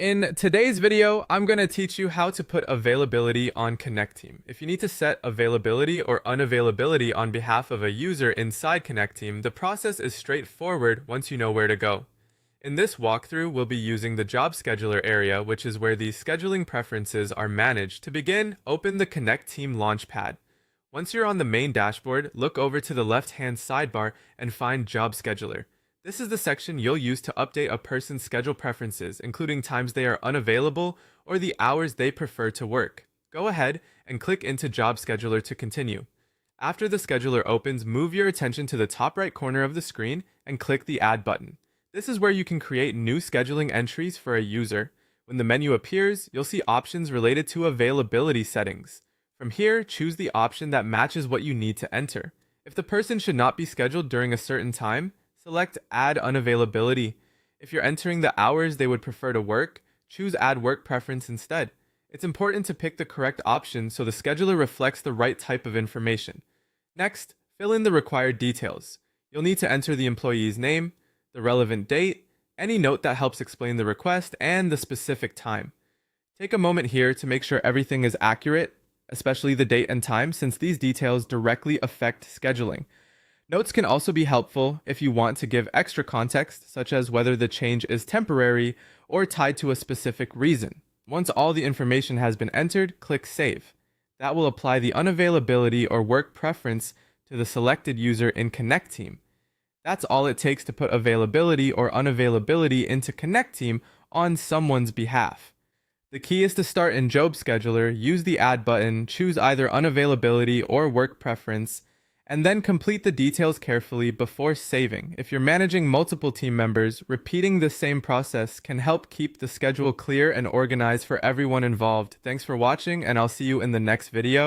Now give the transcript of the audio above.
In today's video, I'm going to teach you how to put availability on Connecteam. If you need to set availability or unavailability on behalf of a user inside Connecteam, the process is straightforward once you know where to go. In this walkthrough, we'll be using the Job Scheduler area, which is where these scheduling preferences are managed. To begin, open the Connecteam Launchpad. Once you're on the main dashboard, look over to the left-hand sidebar and find Job Scheduler. This is the section you'll use to update a person's schedule preferences, including times they are unavailable or the hours they prefer to work. Go ahead and click into Job Scheduler to continue. After the scheduler opens, move your attention to the top right corner of the screen and click the Add button. This is where you can create new scheduling entries for a user. When the menu appears, you'll see options related to availability settings. From here, choose the option that matches what you need to enter. If the person should not be scheduled during a certain time, select Add Unavailability. If you're entering the hours they would prefer to work, choose Add Work Preference instead. It's important to pick the correct option so the scheduler reflects the right type of information. Next, fill in the required details. You'll need to enter the employee's name, the relevant date, any note that helps explain the request, and the specific time. Take a moment here to make sure everything is accurate, especially the date and time, since these details directly affect scheduling. Notes can also be helpful if you want to give extra context, such as whether the change is temporary or tied to a specific reason. Once all the information has been entered, click Save. That will apply the unavailability or work preference to the selected user in Connecteam. That's all it takes to put availability or unavailability into Connecteam on someone's behalf. The key is to start in Job Scheduler, use the Add button, choose either unavailability or work preference, and then complete the details carefully before saving. If you're managing multiple team members, repeating the same process can help keep the schedule clear and organized for everyone involved. Thanks for watching, and I'll see you in the next video.